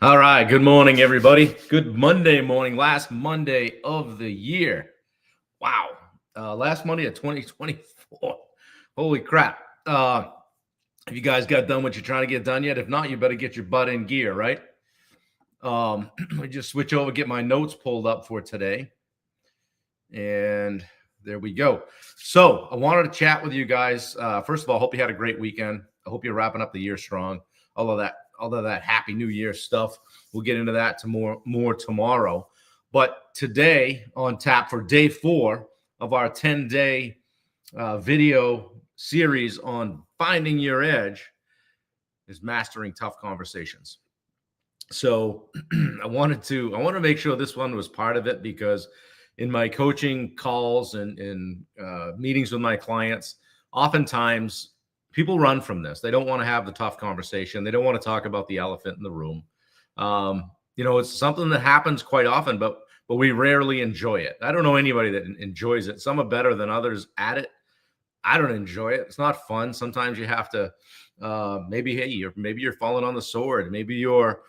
All right. Good morning, everybody. Good Monday morning. Last Monday of the year. Wow. Last Monday of 2024. Holy crap. Have you guys got done what you're trying to get done yet? If not, you better get your butt in gear, right? I just switch over, get my notes pulled up for today. And there we go. So I wanted to chat with you guys. First of all, I hope you had a great weekend. I hope you're wrapping up the year strong. All of that Happy New Year stuff. We'll get into that more tomorrow. But today on tap for day 4 of our 10-day video series on finding your edge is mastering tough conversations. So I wanted to make sure this one was part of it, because in my coaching calls and meetings with my clients, oftentimes people run from this. They don't want to have the tough conversation. They don't want to talk about the elephant in the room. It's something that happens quite often, but we rarely enjoy it. I don't know anybody that enjoys it. Some are better than others at it. I don't enjoy it. It's not fun. Sometimes you have to, maybe you're falling on the sword. Maybe you're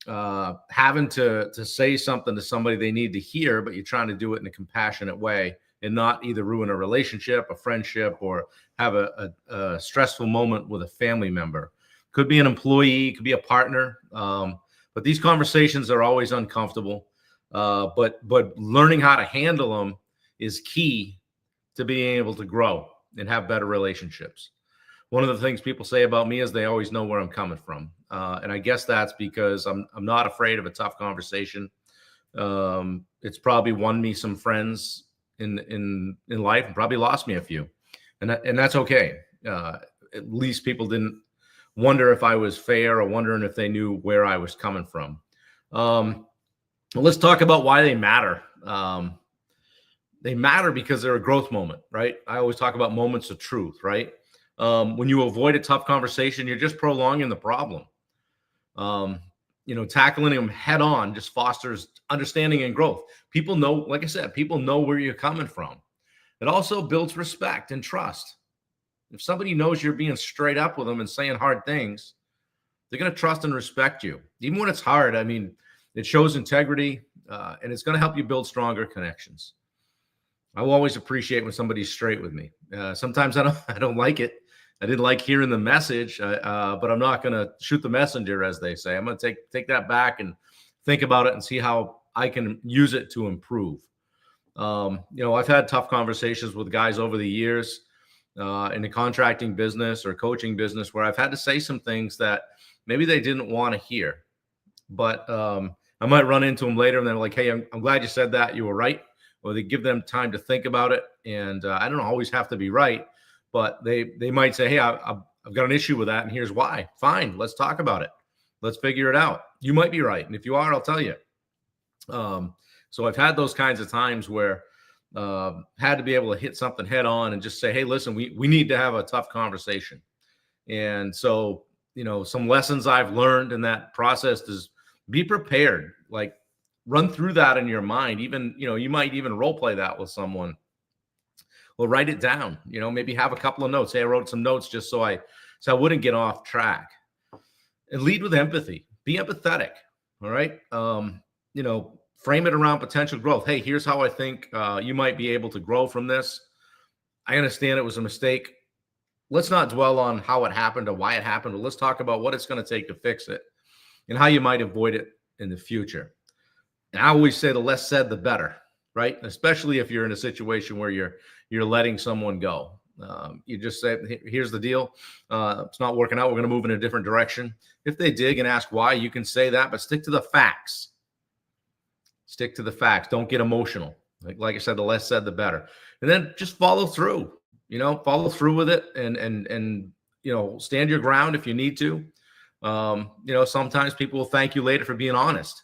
having to say something to somebody they need to hear, but you're trying to do it in a compassionate way and not either ruin a relationship, a friendship, or have a stressful moment with a family member. Could be an employee, could be a partner. But these conversations are always uncomfortable. But learning how to handle them is key to being able to grow and have better relationships. One of the things people say about me is they always know where I'm coming from. And I guess that's because I'm not afraid of a tough conversation. It's probably won me some friends in life, and probably lost me a few. And that's okay. At least people didn't wonder if I was fair or wondering if they knew where I was coming from. Let's talk about why they matter. They matter because they're a growth moment, right? I always talk about moments of truth, right? When you avoid a tough conversation, you're just prolonging the problem. Tackling them head on just fosters understanding and growth. People know, like I said, people know where you're coming from. It also builds respect and trust. If somebody knows you're being straight up with them and saying hard things, they're going to trust and respect you. Even when it's hard, it shows integrity, and it's going to help you build stronger connections. I will always appreciate when somebody's straight with me. Sometimes I don't like it. I didn't like hearing the message, but I'm not going to shoot the messenger, as they say. I'm going to take that back and think about it and see how I can use it to improve. I've had tough conversations with guys over the years in the contracting business or coaching business where I've had to say some things that maybe they didn't want to hear. But I might run into them later and they're like, hey, I'm glad you said that. You were right. Or they give them time to think about it. And I don't always have to be right, but they might say, hey, I've got an issue with that, and here's why. Fine, let's talk about it. Let's figure it out. You might be right. And if you are, I'll tell you. So I've had those kinds of times where had to be able to hit something head on and just say, hey, listen, we need to have a tough conversation. And so, some lessons I've learned in that process is be prepared. Like, run through that in your mind. Even, you might even role play that with someone. Well, write it down, maybe have a couple of notes. Hey, I wrote some notes just so I wouldn't get off track. And lead with empathy. Be empathetic. All right. Frame it around potential growth. Hey, here's how I think you might be able to grow from this. I understand it was a mistake. Let's not dwell on how it happened or why it happened, but let's talk about what it's going to take to fix it and how you might avoid it in the future. And I always say the less said, the better, right? Especially if you're in a situation where you're letting someone go. You just say, here's the deal. It's not working out. We're going to move in a different direction. If they dig and ask why, you can say that, but stick to the facts. Stick to the facts. Don't get emotional. Like I said, the less said, the better. And then just follow through, follow through with it and stand your ground if you need to. Sometimes people will thank you later for being honest.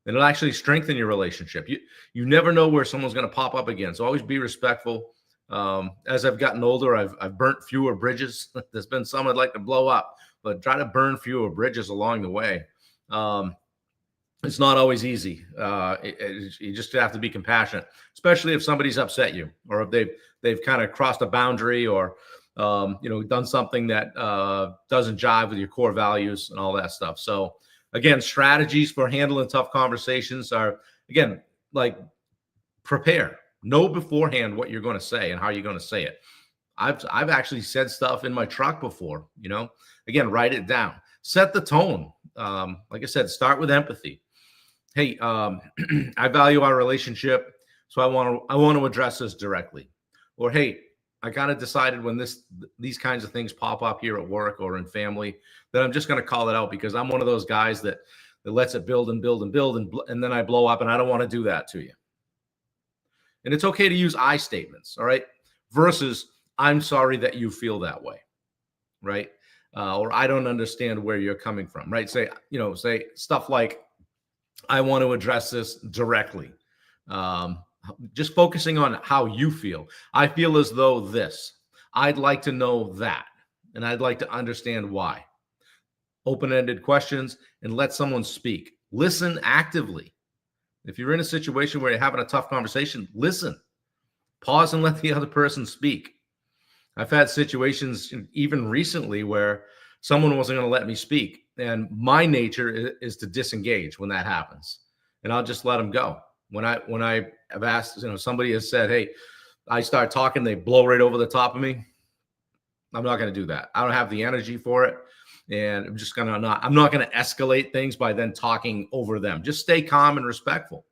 And it'll actually strengthen your relationship. You never know where someone's going to pop up again. So always be respectful. As I've gotten older, I've burnt fewer bridges. There's been some I'd like to blow up, but try to burn fewer bridges along the way. It's not always easy. You just have to be compassionate, especially if somebody's upset you or if they've kind of crossed a boundary or done something that doesn't jive with your core values and all that stuff. So Again, strategies for handling tough conversations are, again, like prepare. Know beforehand what you're going to say and how you're going to say it. I've actually said stuff in my truck before, again, write it down, set the tone. Like I said, start with empathy. Hey, I value our relationship, so I want to address this directly. Or, hey, I kind of decided when these kinds of things pop up here at work or in family that I'm just going to call it out, because I'm one of those guys that lets it build and build and build, and then I blow up, and I don't want to do that to you. And it's okay to use I statements, all right, versus I'm sorry that you feel that way, right? Or I don't understand where you're coming from, right? Say stuff like, I want to address this directly. Just focusing on how you feel. I feel as though this. I'd like to know that, and I'd like to understand why. Open-ended questions, and let someone speak. Listen actively. If you're in a situation where you're having a tough conversation, listen. Pause and let the other person speak. I've had situations even recently where someone wasn't going to let me speak, and my nature is to disengage when that happens, and I'll just let them go. When I have asked, somebody has said, hey, I start talking, they blow right over the top of me. I'm not going to do that. I don't have the energy for it, and I'm not going to escalate things by then talking over them. Just stay calm and respectful.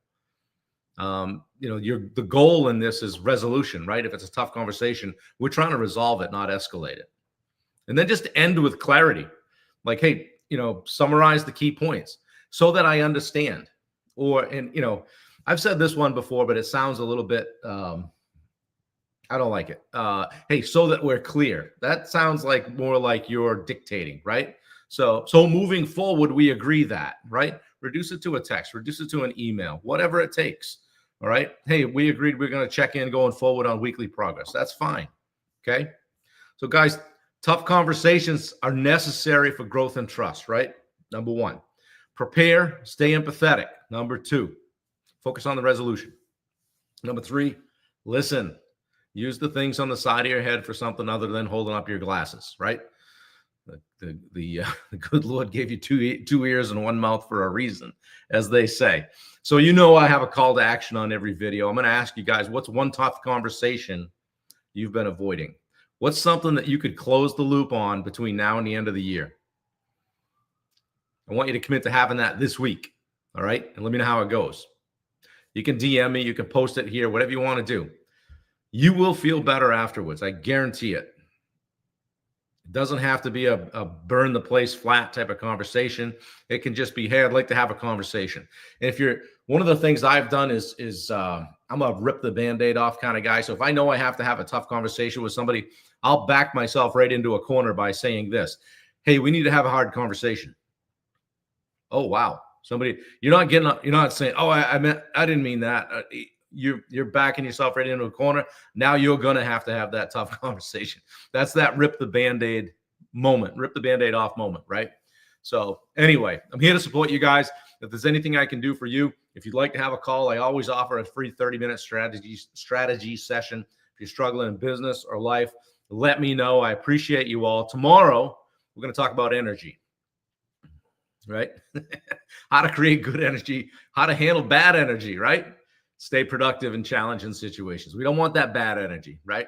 The goal in this is resolution, right? If it's a tough conversation, we're trying to resolve it, not escalate it. And then just end with clarity. Like, hey, summarize the key points so that I understand. I've said this one before, but it sounds a little bit, I don't like it. Hey, so that we're clear. That sounds like more like you're dictating, right? So moving forward, we agree that, right? Reduce it to a text, reduce it to an email, whatever it takes. All right. Hey, we agreed we're going to check in going forward on weekly progress. That's fine. Okay. So guys, tough conversations are necessary for growth and trust, right? Number one, prepare, stay empathetic. Number two, focus on the resolution. Number three, listen. Use the things on the side of your head for something other than holding up your glasses, right? The good Lord gave you two ears and one mouth for a reason, as they say. So I have a call to action on every video. I'm going to ask you guys, what's one tough conversation you've been avoiding? What's something that you could close the loop on between now and the end of the year? I want you to commit to having that this week, all right? And let me know how it goes. You can DM me. You can post it here, whatever you want to do. You will feel better afterwards. I guarantee it. It doesn't have to be a burn the place flat type of conversation. It can just be, hey, I'd like to have a conversation. And one of the things I've done is I'm a rip the Band-Aid off kind of guy. So if I know I have to have a tough conversation with somebody, I'll back myself right into a corner by saying this. Hey, we need to have a hard conversation. Oh, wow. You're not saying, oh, I didn't mean that. You're backing yourself right into a corner. Now you're going to have that tough conversation. That's that rip the Band-Aid moment, rip the Band-Aid off moment, right? So anyway, I'm here to support you guys. If there's anything I can do for you, if you'd like to have a call, I always offer a free 30-minute strategy session. If you're struggling in business or life, let me know. I appreciate you all. Tomorrow, we're going to talk about energy, right? How to create good energy, how to handle bad energy, right? Stay productive in challenging situations. We don't want that bad energy, right?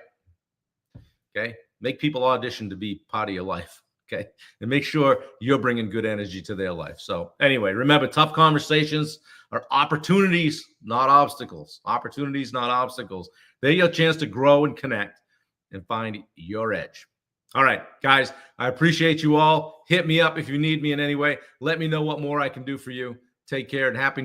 Okay. Make people audition to be part of your life. Okay. And make sure you're bringing good energy to their life. So anyway, remember, tough conversations are opportunities, not obstacles. Opportunities, not obstacles. They're your chance to grow and connect and find your edge. All right, guys, I appreciate you all. Hit me up if you need me in any way. Let me know what more I can do for you. Take care and happy New Year.